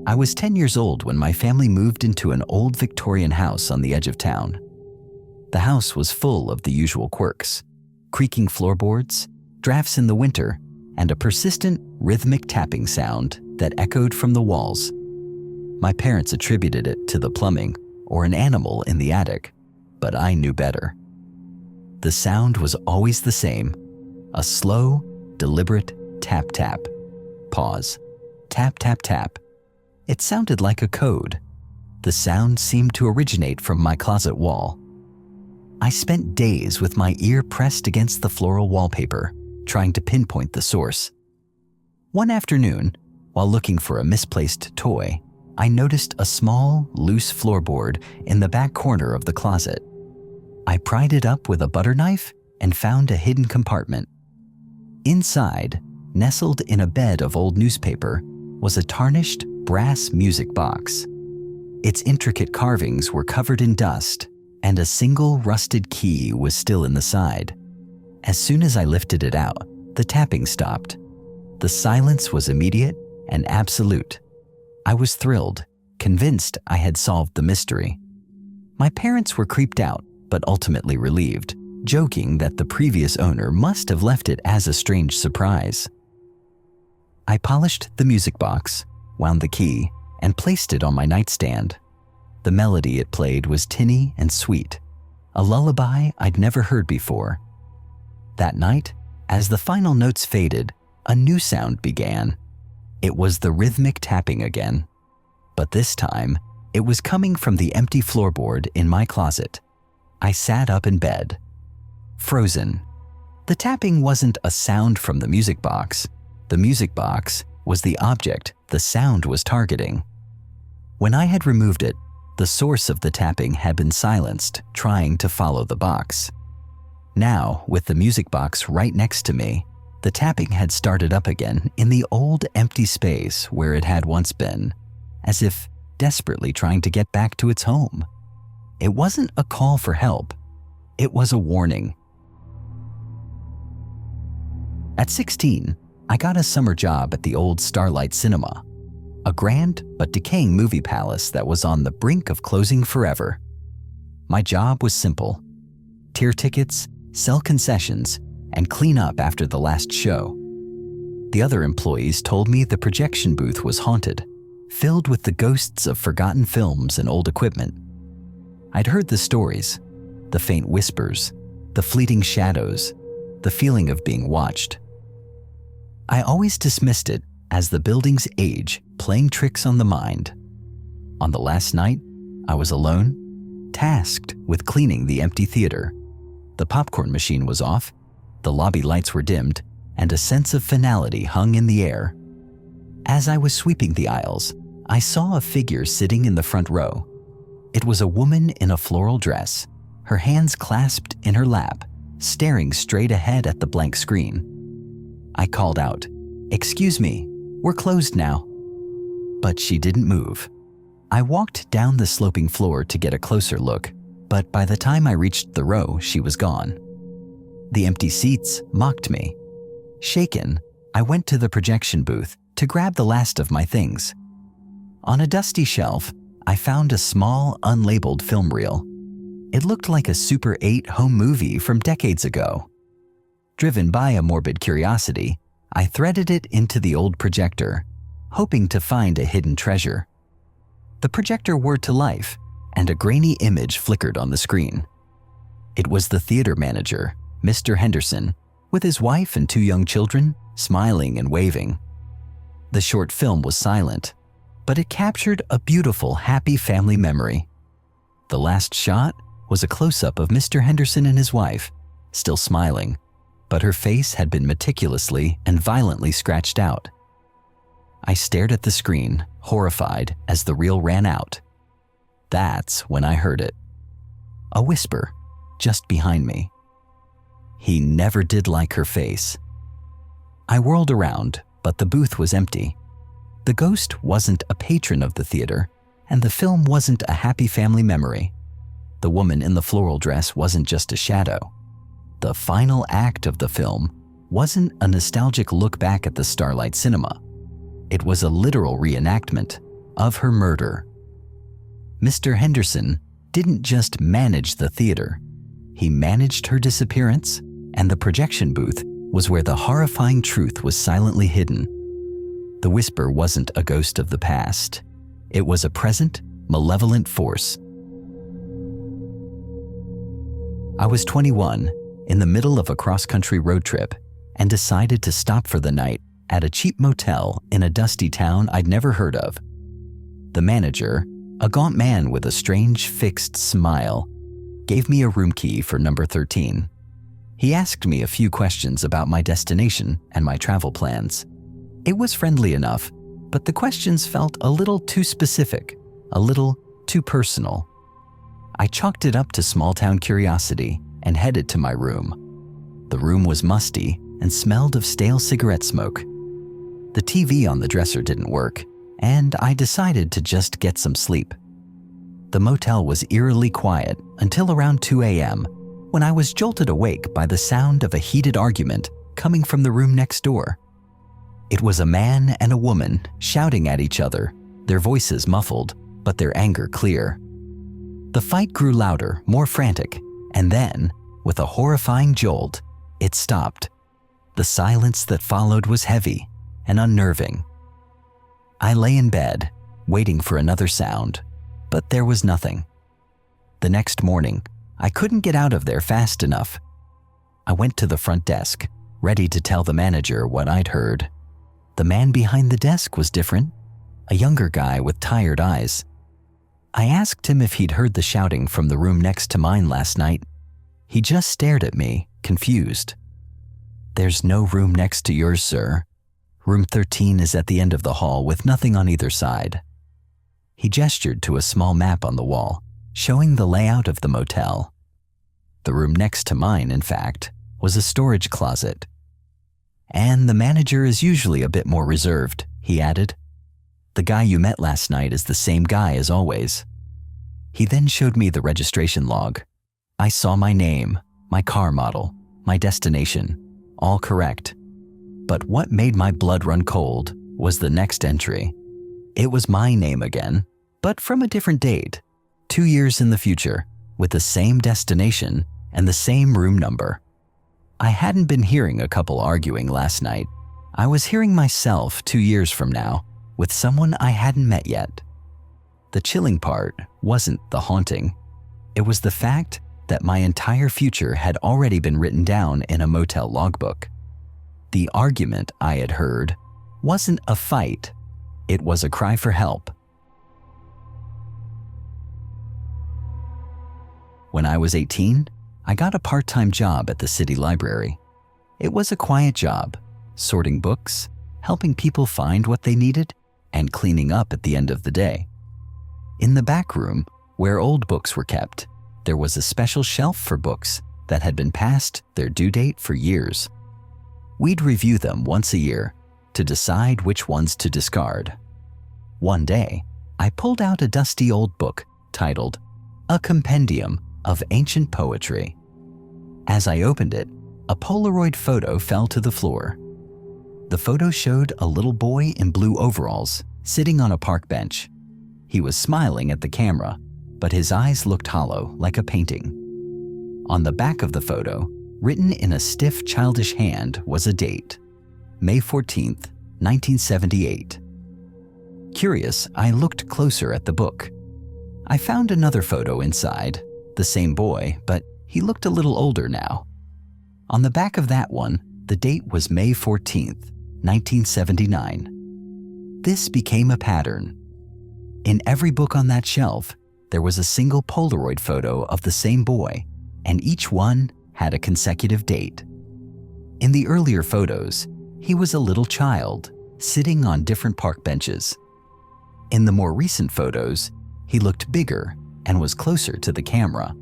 I was 10 years old when my family moved into an old Victorian house on the edge of town. The house was full of the usual quirks: creaking floorboards, drafts in the winter, and a persistent rhythmic tapping sound that echoed from the walls. My parents attributed it to the plumbing or an animal in the attic, but I knew better. The sound was always the same: a slow, deliberate tap-tap. Pause. Tap-tap-tap. It sounded like a code. The sound seemed to originate from my closet wall. I spent days with my ear pressed against the floral wallpaper, trying to pinpoint the source. One afternoon, while looking for a misplaced toy, I noticed a small, loose floorboard in the back corner of the closet. I pried it up with a butter knife and found a hidden compartment. Inside, nestled in a bed of old newspaper, was a tarnished brass music box. Its intricate carvings were covered in dust, and a single rusted key was still in the side. As soon as I lifted it out, the tapping stopped. The silence was immediate and absolute. I was thrilled, convinced I had solved the mystery. My parents were creeped out, but ultimately relieved, joking that the previous owner must have left it as a strange surprise. I polished the music box, wound the key, and placed it on my nightstand. The melody it played was tinny and sweet, a lullaby I'd never heard before. That night, as the final notes faded, a new sound began. It was the rhythmic tapping again, but this time it was coming from the empty floorboard in my closet. I sat up in bed, frozen. The tapping wasn't a sound from the music box. The music box was the object the sound was targeting. When I had removed it, the source of the tapping had been silenced, trying to follow the box. Now, with the music box right next to me, the tapping had started up again in the old empty space where it had once been, as if desperately trying to get back to its home. It wasn't a call for help. It was a warning. At 16, I got a summer job at the old Starlight Cinema, a grand but decaying movie palace that was on the brink of closing forever. My job was simple: tier tickets, sell concessions, and clean up after the last show. The other employees told me the projection booth was haunted, filled with the ghosts of forgotten films and old equipment. I'd heard the stories, the faint whispers, the fleeting shadows, the feeling of being watched. I always dismissed it as the building's age playing tricks on the mind. On the last night, I was alone, tasked with cleaning the empty theater. The popcorn machine was off, the lobby lights were dimmed, and a sense of finality hung in the air. As I was sweeping the aisles, I saw a figure sitting in the front row. It was a woman in a floral dress, her hands clasped in her lap, staring straight ahead at the blank screen. I called out, "Excuse me, we're closed now." But she didn't move. I walked down the sloping floor to get a closer look, but by the time I reached the row, she was gone. The empty seats mocked me. Shaken, I went to the projection booth to grab the last of my things. On a dusty shelf, I found a small, unlabeled film reel. It looked like a Super 8 home movie from decades ago. Driven by a morbid curiosity, I threaded it into the old projector, hoping to find a hidden treasure. The projector whirred to life, and a grainy image flickered on the screen. It was the theater manager, Mr. Henderson, with his wife and 2 young children, smiling and waving. The short film was silent, but it captured a beautiful, happy family memory. The last shot was a close-up of Mr. Henderson and his wife, still smiling, but her face had been meticulously and violently scratched out. I stared at the screen, horrified, as the reel ran out. That's when I heard it. A whisper, just behind me. "He never did like her face." I whirled around, but the booth was empty. The ghost wasn't a patron of the theater, and the film wasn't a happy family memory. The woman in the floral dress wasn't just a shadow. The final act of the film wasn't a nostalgic look back at the Starlight Cinema. It was a literal reenactment, of her murder. Mr. Henderson didn't just manage the theater. He managed her disappearance, and the projection booth was where the horrifying truth was silently hidden. The whisper wasn't a ghost of the past. It was a present, malevolent force. I was 21, in the middle of a cross-country road trip, and decided to stop for the night at a cheap motel in a dusty town I'd never heard of. The manager, a gaunt man with a strange, fixed smile, gave me a room key for number 13. He asked me a few questions about my destination and my travel plans. It was friendly enough, but the questions felt a little too specific, a little too personal. I chalked it up to small-town curiosity and headed to my room. The room was musty and smelled of stale cigarette smoke. The TV on the dresser didn't work, and I decided to just get some sleep. The motel was eerily quiet until around 2 a.m., when I was jolted awake by the sound of a heated argument coming from the room next door. It was a man and a woman shouting at each other, their voices muffled, but their anger clear. The fight grew louder, more frantic, and then, with a horrifying jolt, it stopped. The silence that followed was heavy and unnerving. I lay in bed, waiting for another sound, but there was nothing. The next morning, I couldn't get out of there fast enough. I went to the front desk, ready to tell the manager what I'd heard. The man behind the desk was different, a younger guy with tired eyes. I asked him if he'd heard the shouting from the room next to mine last night. He just stared at me, confused. "There's no room next to yours, sir. Room 13 is at the end of the hall with nothing on either side." He gestured to a small map on the wall, showing the layout of the motel. The room next to mine, in fact, was a storage closet. "And the manager is usually a bit more reserved," he added. "The guy you met last night is the same guy as always." He then showed me the registration log. I saw my name, my car model, my destination, all correct. But what made my blood run cold was the next entry. It was my name again, but from a different date, 2 years in the future, with the same destination and the same room number. I hadn't been hearing a couple arguing last night. I was hearing myself 2 years from now, with someone I hadn't met yet. The chilling part wasn't the haunting. It was the fact that my entire future had already been written down in a motel logbook. The argument I had heard wasn't a fight, it was a cry for help. When I was 18, I got a part-time job at the city library. It was a quiet job, sorting books, helping people find what they needed, and cleaning up at the end of the day. In the back room, where old books were kept, there was a special shelf for books that had been past their due date for years. We'd review them once a year to decide which ones to discard. One day, I pulled out a dusty old book titled A Compendium of Ancient Poetry. As I opened it, a Polaroid photo fell to the floor. The photo showed a little boy in blue overalls sitting on a park bench. He was smiling at the camera, but his eyes looked hollow like a painting. On the back of the photo, written in a stiff, childish hand, was a date, May 14th, 1978. Curious, I looked closer at the book. I found another photo inside, the same boy, but he looked a little older now. On the back of that one, the date was May 14th, 1979. This became a pattern. In every book on that shelf, there was a single Polaroid photo of the same boy, and each one had a consecutive date. In the earlier photos, he was a little child, sitting on different park benches. In the more recent photos, he looked bigger and was closer to the camera.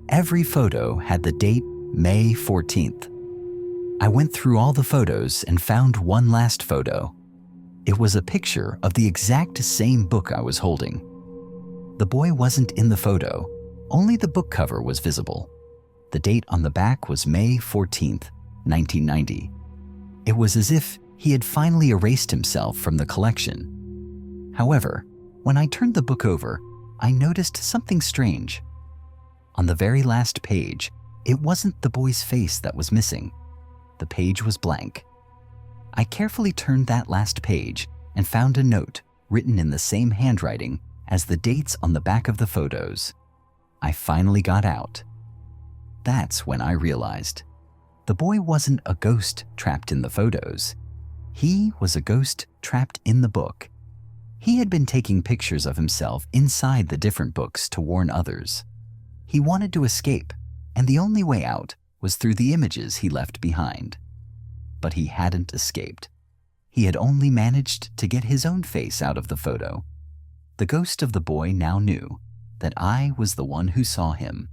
Every photo had the date May 14th. I went through all the photos and found one last photo. It was a picture of the exact same book I was holding. The boy wasn't in the photo, only the book cover was visible. The date on the back was May 14th, 1990. It was as if he had finally erased himself from the collection. However, when I turned the book over, I noticed something strange. On the very last page, it wasn't the boy's face that was missing. The page was blank. I carefully turned that last page and found a note written in the same handwriting as the dates on the back of the photos. I finally got out. That's when I realized the boy wasn't a ghost trapped in the photos. He was a ghost trapped in the book. He had been taking pictures of himself inside the different books to warn others. He wanted to escape, and the only way out was through the images he left behind. But he hadn't escaped. He had only managed to get his own face out of the photo. The ghost of the boy now knew that I was the one who saw him.